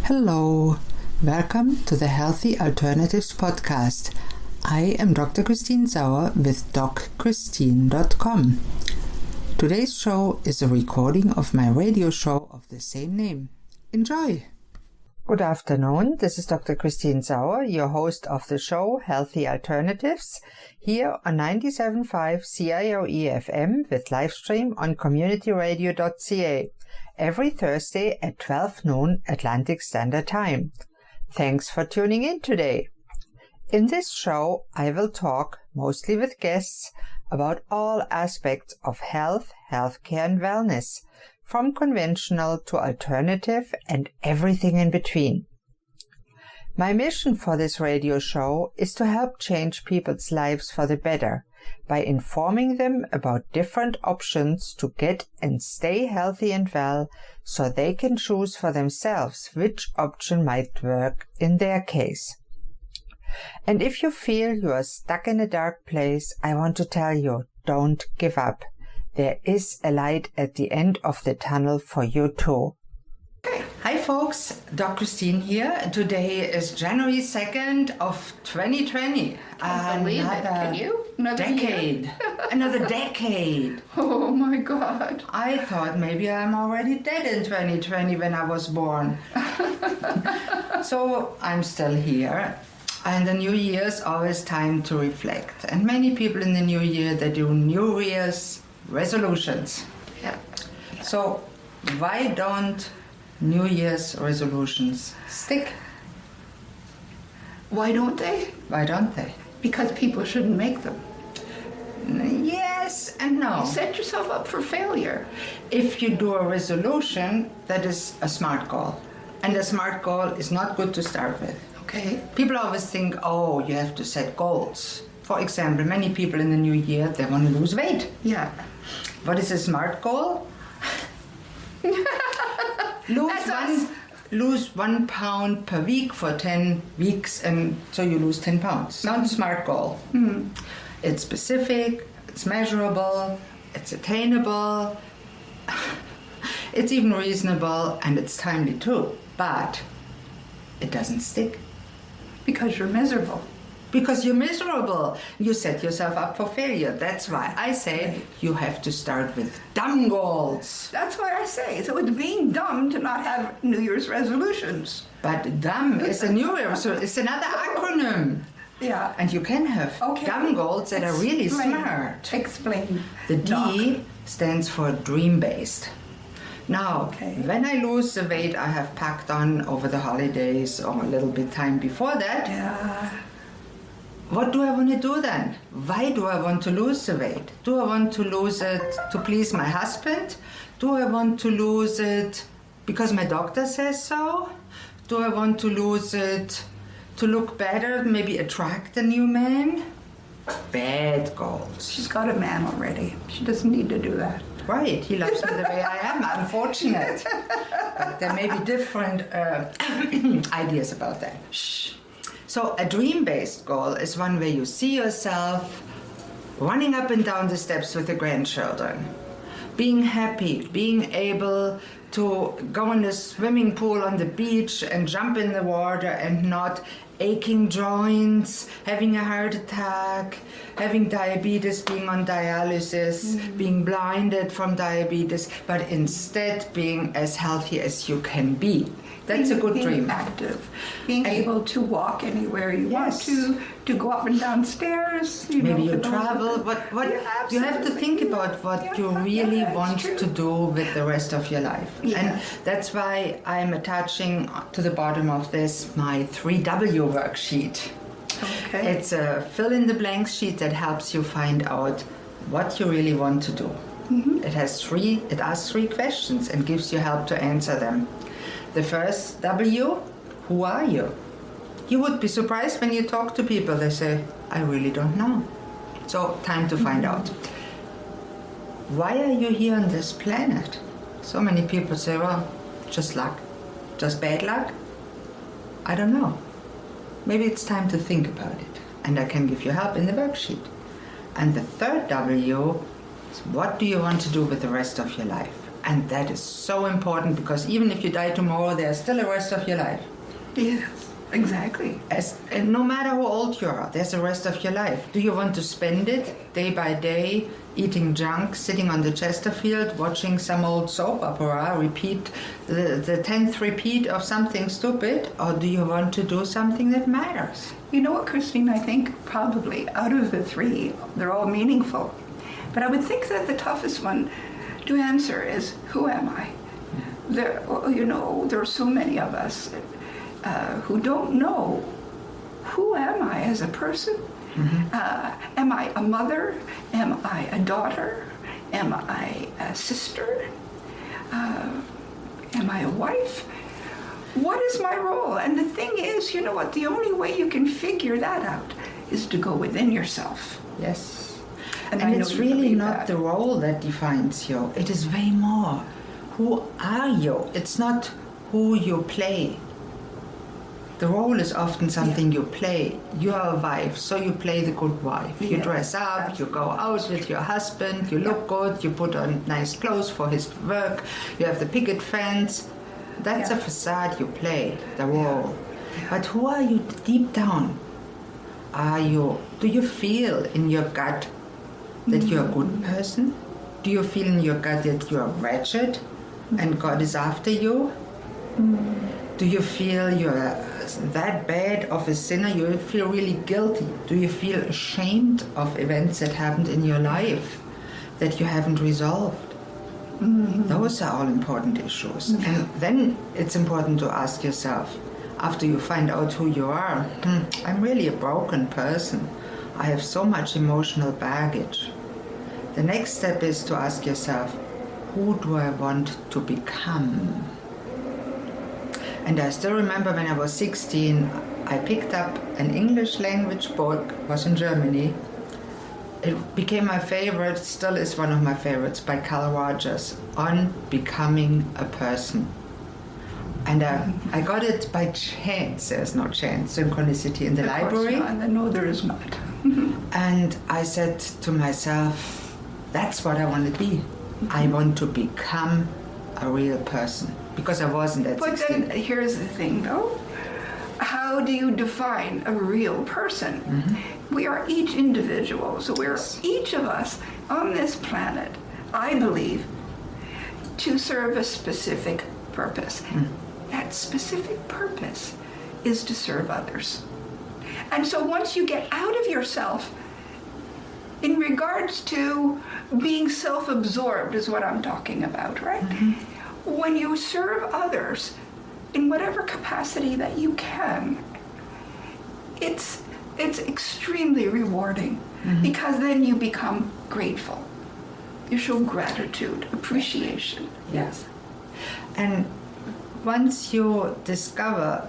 Hello, welcome to the Healthy Alternatives podcast. I am Dr. Christine Sauer with DocChristine.com. Today's show is a recording of my radio show of the same name. Enjoy! Good afternoon, this is Dr. Christine Sauer, your host of the show Healthy Alternatives, here on 97.5 CIOE FM with livestream on communityradio.ca. Every Thursday at 12 noon Atlantic Standard Time. Thanks for tuning in today. In this show, I will talk, mostly with guests, about all aspects of health, healthcare and wellness, from conventional to alternative and everything in between. My mission for this radio show is to help change people's lives for the better, by informing them about different options to get and stay healthy and well, so they can choose for themselves which option might work in their case. And if you feel you are stuck in a dark place, I want to tell you, don't give up. There is a light at the end of the tunnel for you too. Hi folks, Dr. Christine here. Today is January 2nd of 2020. Can't believe it, can you? Another decade. Oh my God. I thought maybe I'm already dead in 2020 when I was born. So I'm still here. And the new year is always time to reflect. And many people in the new year, they do New Year's resolutions. Yeah. So why don't New Year's resolutions stick? Why don't they? Why don't they? Because people shouldn't make them. Yes and no. You set yourself up for failure. If you do a resolution, that is a SMART goal. And a SMART goal is not good to start with. Okay. People always think, oh, you have to set goals. For example, many people in the new year, they want to lose weight. Yeah. What is a SMART goal? Lose 1 pound per week for 10 weeks, and so you lose 10 pounds. Not a SMART goal. Mm. It's specific, it's measurable, it's attainable, it's even reasonable, and it's timely too. But it doesn't stick. Because you're miserable. Because you're miserable. You set yourself up for failure. That's why I say you have to start with dumb goals. That's why I say. So it's being dumb to not have New Year's resolutions. But dumb is a New Year's, it's another acronym. Yeah. And you can have dumb goals that are really smart. Explain. The D stands for dream-based. Now, when I lose the weight I have packed on over the holidays or a little bit time before that, what do I want to do then? Why do I want to lose the weight? Do I want to lose it to please my husband? Do I want to lose it because my doctor says so? Do I want to lose it to look better, maybe attract a new man? Bad goals. She's got a man already. She doesn't need to do that. Right, he loves me the way I am, unfortunate. But there may be different ideas about that. Shh. So a dream-based goal is one where you see yourself running up and down the steps with the grandchildren, being happy, being able to go in the swimming pool on the beach and jump in the water and not aching joints, having a heart attack, having diabetes, being on dialysis, being blinded from diabetes, but instead being as healthy as you can be. That's a good dream. Active, being able to walk anywhere you want to go up and down stairs. Maybe you travel. You have to think about what you really want to do with the rest of your life. Yeah. And that's why I'm attaching to the bottom of this my 3W worksheet. Okay. It's a fill-in-the-blank sheet that helps you find out what you really want to do. Mm-hmm. It asks three questions and gives you help to answer them. The first W, who are you? You would be surprised when you talk to people. They say, I really don't know. So, time to find out. Why are you here on this planet? So many people say, well, just luck. Just bad luck? I don't know. Maybe it's time to think about it. And I can give you help in the worksheet. And the third W is, what do you want to do with the rest of your life? And that is so important, because even if you die tomorrow, there's still a rest of your life. Yes, exactly. And no matter how old you are, there's the rest of your life. Do you want to spend it day by day, eating junk, sitting on the Chesterfield, watching some old soap opera, repeat the 10th repeat of something stupid? Or do you want to do something that matters? You know what, Christine, I think probably out of the three, they're all meaningful. But I would think that the toughest one to answer is, who am I? There are so many of us who don't know, who am I as a person? Mm-hmm. Am I a mother? Am I a daughter? Am I a sister? Am I a wife? What is my role? And the thing is, you know what, the only way you can figure that out is to go within yourself. Yes. And it's really not the role that defines you. It is way more. Who are you? It's not who you play. The role is often something you play. You are a wife, so you play the good wife. You dress up, you go out with your husband, you look good, you put on nice clothes for his work, you have the picket fence. That's a facade you play, the role. But who are you deep down? Do you feel in your gut that you're a good person? Do you feel in your gut that you're wretched and God is after you? Do you feel you're that bad of a sinner? You feel really guilty? Do you feel ashamed of events that happened in your life that you haven't resolved? Those are all important issues. And then it's important to ask yourself, after you find out who you are, I'm really a broken person. I have so much emotional baggage. The next step is to ask yourself, who do I want to become? And I still remember when I was 16, I picked up an English language book, it was in Germany. It became my favorite, still is one of my favorites, by Carl Rogers, on becoming a person. And I got it by chance. There's no chance, synchronicity in the library. No, there is not. And I said to myself, that's what I want to be. I want to become a real person. Because I wasn't at 16. But then here's the thing, though. How do you define a real person? We are each individual, so we're each of us on this planet, I believe, to serve a specific purpose. That specific purpose is to serve others. And so once you get out of yourself, in regards to being self-absorbed is what I'm talking about, right? When you serve others in whatever capacity that you can, it's extremely rewarding because then you become grateful. You show gratitude, appreciation. Yes. And once you discover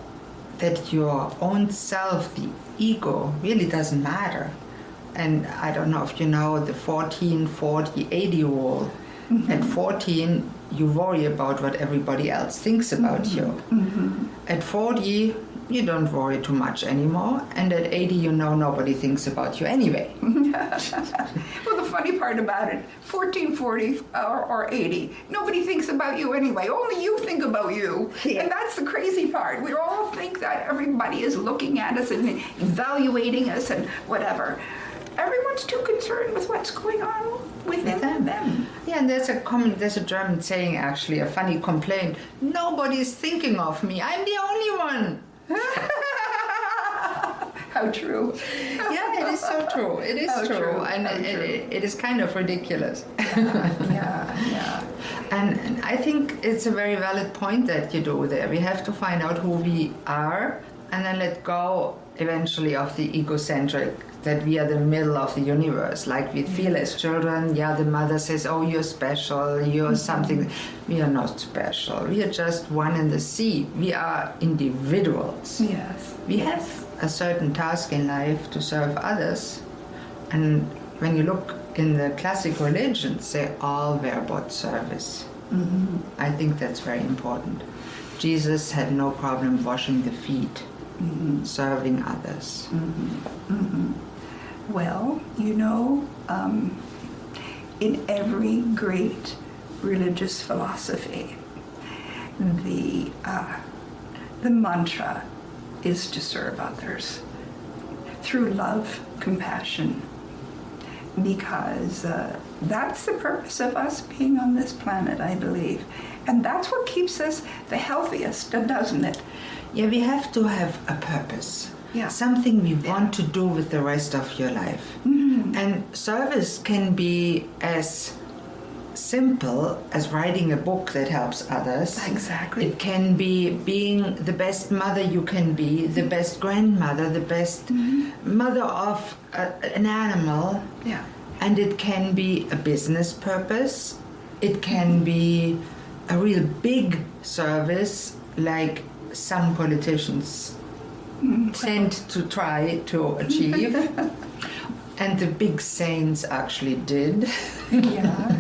that your own self, the ego, really doesn't matter, and I don't know if you know the 14, 40, 80 rule. At 14, you worry about what everybody else thinks about you. At 40, you don't worry too much anymore. And at 80, you know nobody thinks about you anyway. Well, the funny part about it, 14, 40, or 80, nobody thinks about you anyway. Only you think about you. Yeah. And that's the crazy part. We all think that everybody is looking at us and evaluating us and whatever. Everyone's too concerned with what's going on within them. Yeah, and there's a German saying, actually, a funny complaint. Nobody's thinking of me. I'm the only one. How true. Yeah, it is so true. It is true. And it is kind of ridiculous. Yeah. And I think it's a very valid point that you do there. We have to find out who we are and then let go eventually of the egocentric, that we are the middle of the universe, like we feel as children. The mother says, oh, you're special, you're something. We are not special. We are just one in the sea. We are individuals. Yes. We have a certain task in life to serve others. And when you look in the classic religions, they all were about service. I think that's very important. Jesus had no problem washing the feet, serving others. Well, in every great religious philosophy, the mantra is to serve others through love, compassion, because that's the purpose of us being on this planet, I believe. And that's what keeps us the healthiest, doesn't it? Yeah, we have to have a purpose. Yeah. Something we want to do with the rest of your life. Mm-hmm. And service can be as simple as writing a book that helps others. Exactly. It can be being the best mother you can be, the best grandmother, the best mother of an animal. Yeah. And it can be a business purpose. It can be a real big service, like some politicians tend to try to achieve. And the big saints actually did. Yeah.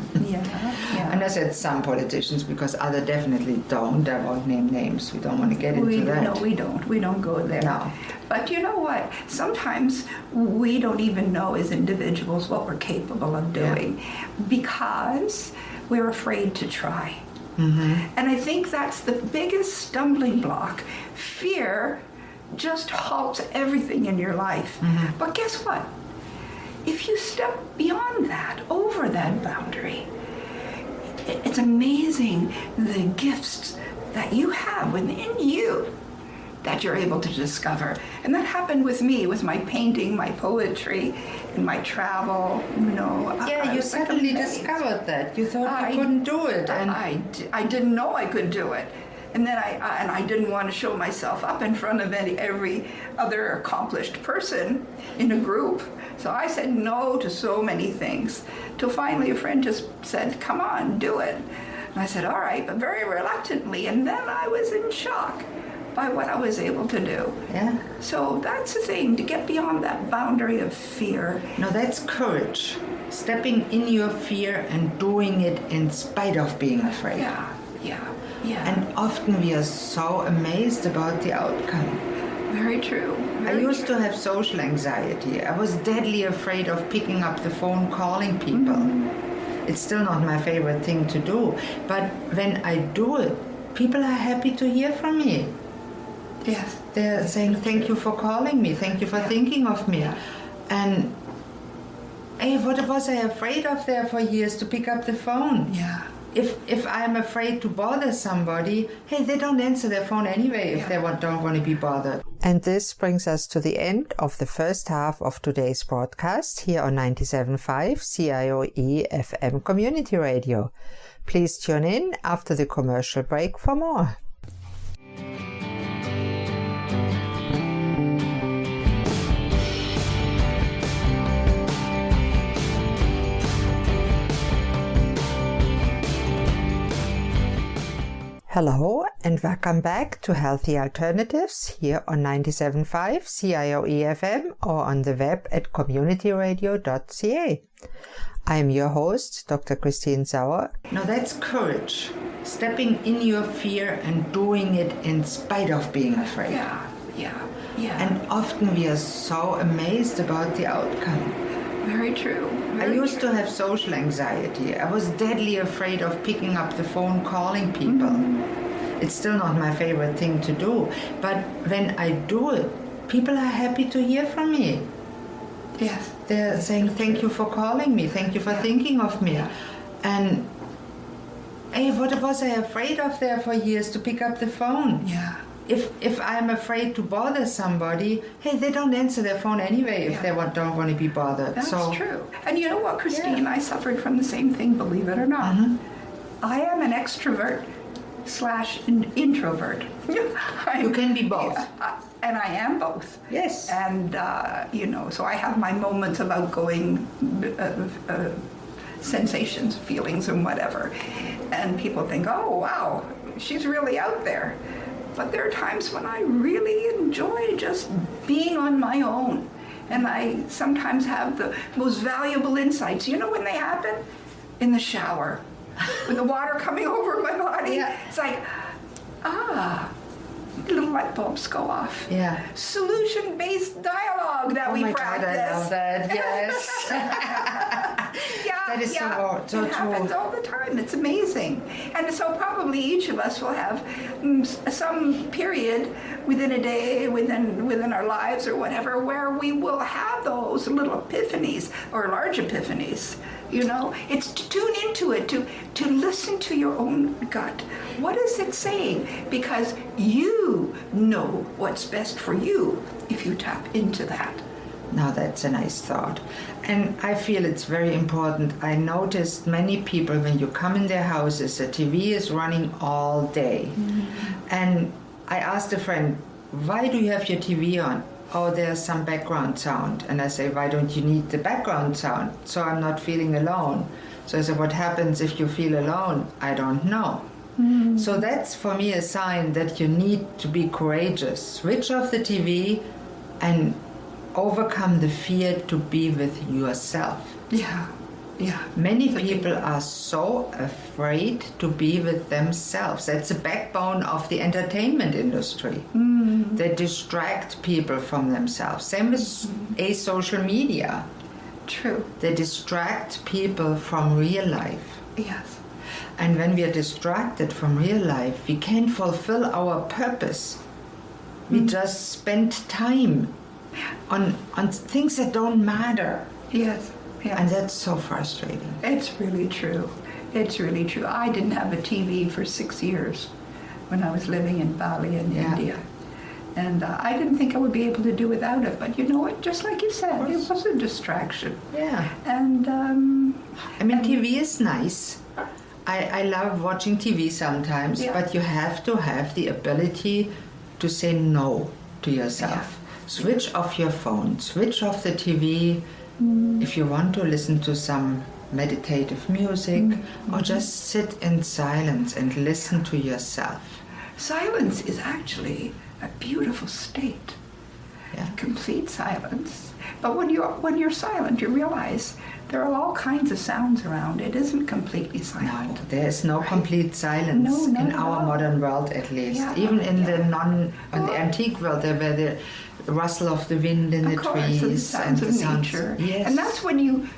And I said some politicians because other definitely don't. I won't name names. We don't want to get into that. No, we don't. We don't go there. No. But you know what? Sometimes we don't even know as individuals what we're capable of doing because we're afraid to try. Mm-hmm. And I think that's the biggest stumbling block. Fear just halts everything in your life. Mm-hmm. But guess what? If you step beyond that, over that boundary, it's amazing the gifts that you have within you that you're able to discover. And that happened with me, with my painting, my poetry, and my travel, Yeah, you suddenly discovered that. You thought you couldn't do it. And I didn't know I could do it. And then I didn't want to show myself up in front of every other accomplished person in a group. So I said no to so many things, till finally a friend just said, come on, do it. And I said, all right, but very reluctantly. And then I was in shock by what I was able to do. Yeah. So that's the thing, to get beyond that boundary of fear. No, that's courage. Stepping in your fear and doing it in spite of being afraid. Yeah. And often we are so amazed about the outcome. Very true. I used to have social anxiety. I was deadly afraid of picking up the phone, calling people. Mm-hmm. It's still not my favorite thing to do. But when I do it, people are happy to hear from me. Yes. They're saying, thank you for calling me. Thank you for thinking of me. And hey, what was I afraid of there for years, to pick up the phone? Yeah. If I'm afraid to bother somebody, hey, they don't answer their phone anyway if they don't want to be bothered. And this brings us to the end of the first half of today's broadcast here on 97.5 CIOE FM Community Radio. Please tune in after the commercial break for more. Hello and welcome back to Healthy Alternatives here on 97.5 CIOE FM or on the web at communityradio.ca. I am your host, Dr. Christine Sauer. Now that's courage. Stepping in your fear and doing it in spite of being afraid. Yeah. And often we are so amazed about the outcome. Very true. I used to have social anxiety. I was deadly afraid of picking up the phone, calling people. Mm-hmm. It's still not my favorite thing to do. But when I do it, people are happy to hear from me. Yes. They're saying, thank you for calling me. Thank you for thinking of me. And hey, what was I afraid of there for years, to pick up the phone? Yeah. If I'm afraid to bother somebody, hey, they don't answer their phone anyway if they don't want to be bothered. That's true. And you know what, Christine? I suffered from the same thing, believe it or not. Mm-hmm. I am an extrovert / introvert. You can be both. And I am both. Yes. And, so I have my moments of outgoing sensations, feelings, and whatever. And people think, oh, wow, she's really out there. But there are times when I really enjoy just being on my own. And I sometimes have the most valuable insights. You know when they happen? In the shower. With the water coming over my body. Yeah. It's like, little light bulbs go off. Yeah. Solution-based dialogue that we practice. God, I love that. Yes. That is so it true. happens all the time. It's amazing. And so probably each of us will have some period within a day, within our lives or whatever, where we will have those little epiphanies or large epiphanies. It's to tune into it, to listen to your own gut. What is it saying? Because you know what's best for you if you tap into that. Now that's a nice thought. And I feel it's very important. I noticed many people, when you come in their houses, the TV is running all day. Mm-hmm. And I asked a friend, why do you have your TV on? Oh, there's some background sound. And I say, why don't you need the background sound? So I'm not feeling alone. So I said, what happens if you feel alone? I don't know. Mm-hmm. So that's for me a sign that you need to be courageous. Switch off the TV and overcome the fear to be with yourself. Yeah. Many people are so afraid to be with themselves. That's the backbone of the entertainment industry. Mm. They distract people from themselves. Same with social media. True. They distract people from real life. Yes. And when we are distracted from real life, we can't fulfill our purpose. We just spend time on things that don't matter. Yes. Yeah. And that's so frustrating. It's really true. It's really true. I didn't have a TV for 6 years when I was living in Bali in India. And I didn't think I would be able to do without it. But you know what? Just like you said, it was a distraction. Yeah. And TV is nice. I love watching TV sometimes, but you have to have the ability to say no to yourself. Yeah. Switch off your phone, switch off the TV. If you want to listen to some meditative music, or just sit in silence and listen to yourself. Silence is actually a beautiful state. Yeah. Complete silence. But when you're silent, you realize there are all kinds of sounds around. It isn't completely silent. No, there is no complete silence in our modern world, at least. Yeah. Even in the antique world, there were the rustle of the wind in the trees, the sounds of nature. Yes. And that's when you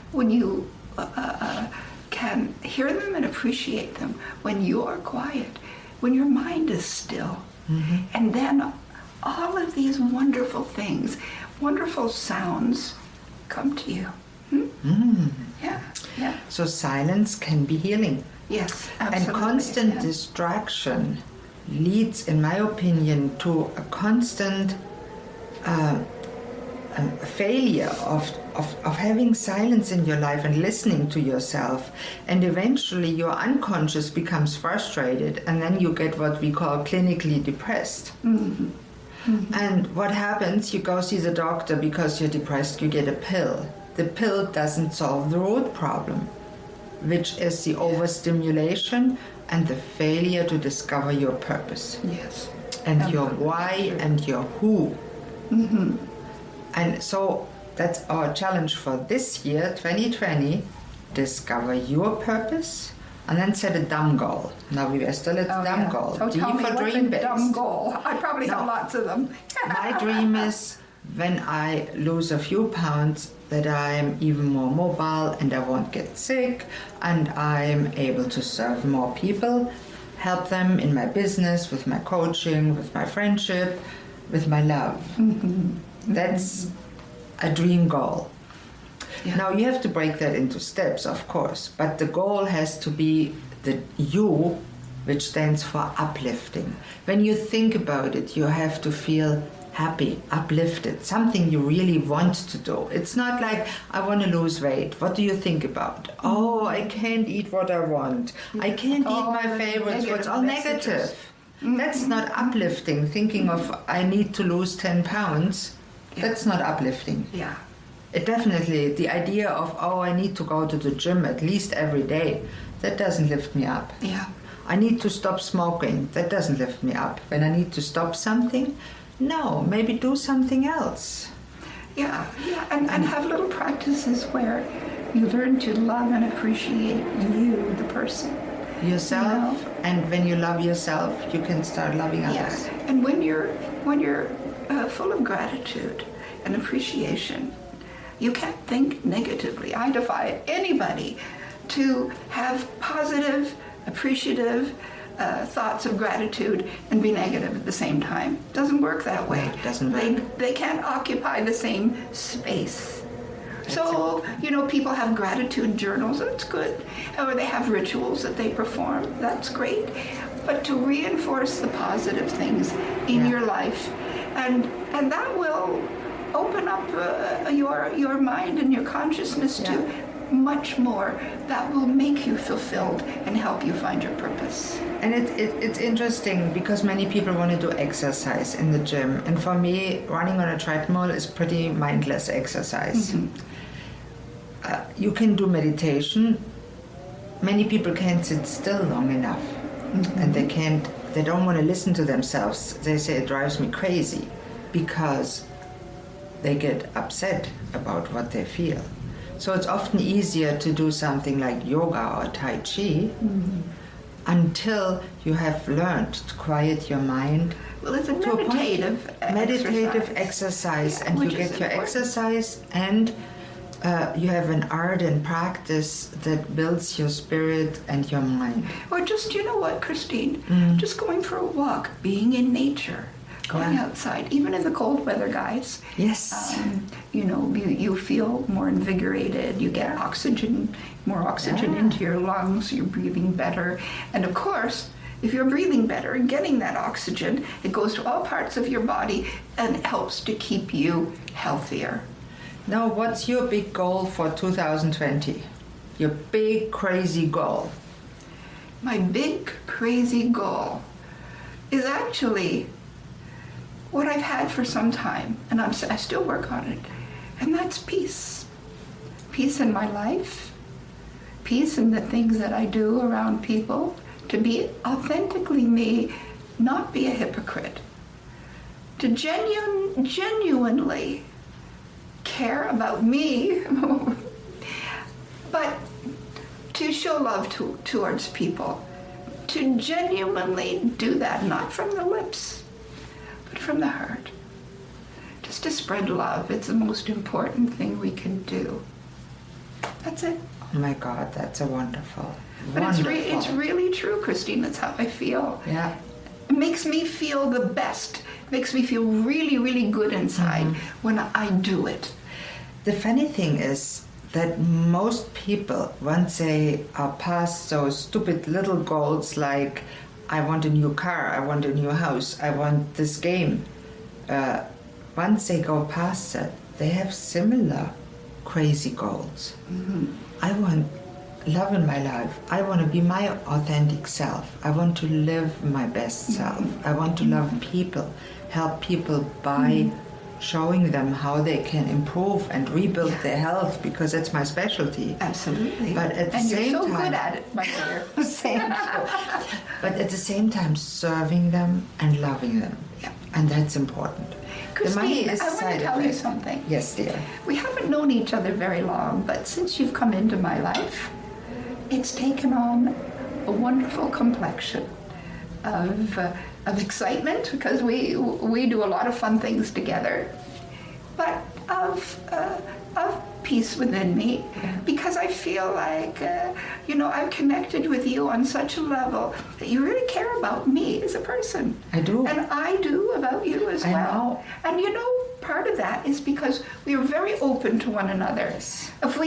can hear them and appreciate them. When you are quiet, when your mind is still, and then all of these wonderful things, wonderful sounds, come to you. Yeah. So silence can be healing. Yes, absolutely. And constant distraction leads, in my opinion, to a constant failure of having silence in your life and listening to yourself. And eventually your unconscious becomes frustrated, and then you get what we call clinically depressed. Mm-hmm. Mm-hmm. And what happens, you go see the doctor because you're depressed, you get a pill. The pill doesn't solve the root problem, which is the overstimulation and the failure to discover your purpose. Yes. And your why and your who. Mm-hmm. And so that's our challenge for this year, 2020. Discover your purpose and then set a dumb goal. Now we are still at dumb goal. So D tell me, for what's dream-based. a dumb goal? I probably have lots of them. My dream is when I lose a few pounds that I'm even more mobile and I won't get sick and I'm able to serve more people, help them in my business, with my coaching, with my friendship, with my love. Mm-hmm. That's a dream goal. Yeah. Now you have to break that into steps, of course, but the goal has to be the you, which stands for uplifting. When you think about it, you have to feel happy, uplifted, something you really want to do. It's not like, I want to lose weight. What do you think about? Oh, I can't eat what I want. I can't eat my favorites. It's all negative. Mm-hmm. That's not uplifting. Thinking of, I need to lose 10 pounds, that's not uplifting. Yeah. It definitely, the idea of, I need to go to the gym at least every day, that doesn't lift me up. Yeah. I need to stop smoking, that doesn't lift me up. When I need to stop something, no, maybe do something else. Yeah, and have little practices where you learn to love and appreciate you, the person. Yourself, and when you love yourself, you can start loving others. Yeah, and when you're full of gratitude and appreciation, you can't think negatively. I defy anybody to have positive, appreciative thoughts of gratitude and be negative at the same time. Doesn't work that way. No, it doesn't work. They can't occupy the same space. So, people have gratitude journals, that's good. Or they have rituals that they perform, that's great. But to reinforce the positive things in your life, and that will open up your mind and your consciousness to much more that will make you fulfilled and help you find your purpose. And it's interesting because many people want to do exercise in the gym. And for me, running on a treadmill is pretty mindless exercise. You can do meditation. Many people can't sit still long enough. And they don't want to listen to themselves. They say it drives me crazy because they get upset about what they feel. So it's often easier to do something like yoga or Tai Chi until you have learned to quiet your mind. Well, it's a meditative exercise, and you get your exercise, and you have an art and practice that builds your spirit and your mind. Or just, Christine, just going for a walk, being in nature. Going outside, even in the cold weather, guys. Yes. You feel more invigorated. You get more oxygen into your lungs. You're breathing better. And of course, if you're breathing better and getting that oxygen, it goes to all parts of your body and helps to keep you healthier. Now, what's your big goal for 2020? Your big, crazy goal? My big, crazy goal is actually what I've had for some time, and I still work on it, and that's peace. Peace in my life, peace in the things that I do around people, to be authentically me, not be a hypocrite, to genuinely care about me, but to show love towards people, to genuinely do that, not from the lips, but from the heart. Just to spread love. It's the most important thing we can do. That's it. Oh my God, that's a wonderful. But it's really true, Christine. That's how I feel. Yeah. It makes me feel the best. It makes me feel really, really good inside when I do it. The funny thing is that most people, once they are past those stupid little goals like, I want a new car, I want a new house, I want this game. Once they go past that, they have similar crazy goals. I want love in my life. I want to be my authentic self. I want to live my best self. I want to love people, help people by showing them how they can improve and rebuild their health, because that's my specialty. Absolutely. But at the and same you're so time, good at it, my dear. But at the same time, serving them and loving them. Yeah. And that's important. Christine, the money is I want to tell you something. Yes, dear. We haven't known each other very long, but since you've come into my life, it's taken on a wonderful complexion of excitement, because we do a lot of fun things together, but of peace within me, because I feel like I've connected with you on such a level that you really care about me as a person. I do. And I do about you as well. Know. And part of that is because we are very open to one another. Yes. If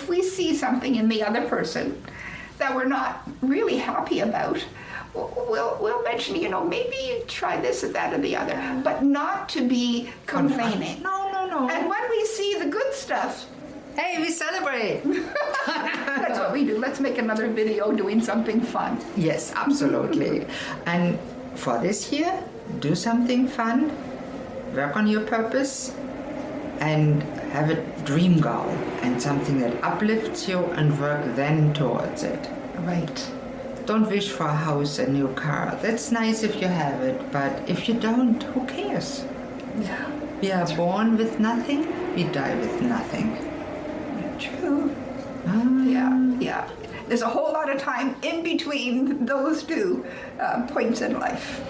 we see something in the other person that we're not really happy about, we'll mention, maybe you try this or that or the other, but not to be complaining. No. And when we see the good stuff, hey, we celebrate. that's what we do. Let's make another video doing something fun. Yes, absolutely. And for this year, do something fun, work on your purpose, and have a dream goal and something that uplifts you, and work then towards it. Right. Don't wish for a house, a new car. That's nice if you have it, but if you don't, who cares? Yeah. We are born with nothing, we die with nothing. True. Yeah. There's a whole lot of time in between those two points in life.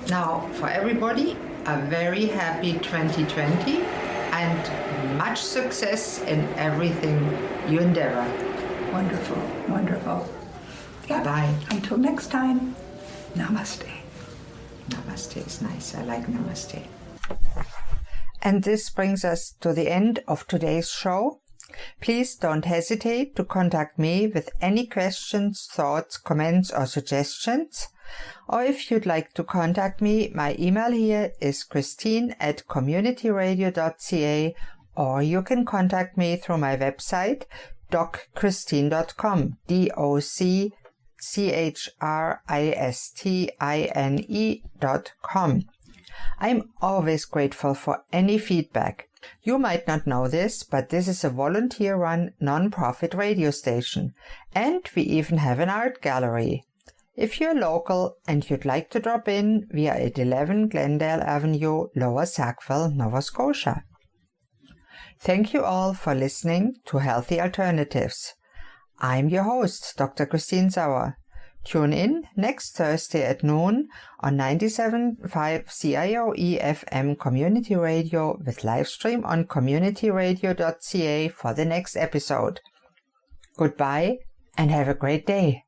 Now, for everybody, a very happy 2020 and much success in everything you endeavor. Wonderful, wonderful. Yeah. Bye. Until next time, namaste. Namaste is nice. I like namaste. And this brings us to the end of today's show. Please don't hesitate to contact me with any questions, thoughts, comments, or suggestions. Or if you'd like to contact me, my email here is christine@communityradio.ca, or you can contact me through my website, docchristine.com, DOCCHRISTINE.com. I'm always grateful for any feedback. You might not know this, but this is a volunteer-run non-profit radio station, and we even have an art gallery. If you're local and you'd like to drop in, we are at 11 Glendale Avenue, Lower Sackville, Nova Scotia. Thank you all for listening to Healthy Alternatives. I'm your host, Dr. Christine Sauer. Tune in next Thursday at noon on 97.5 CIOE FM Community Radio with live stream on communityradio.ca for the next episode. Goodbye and have a great day.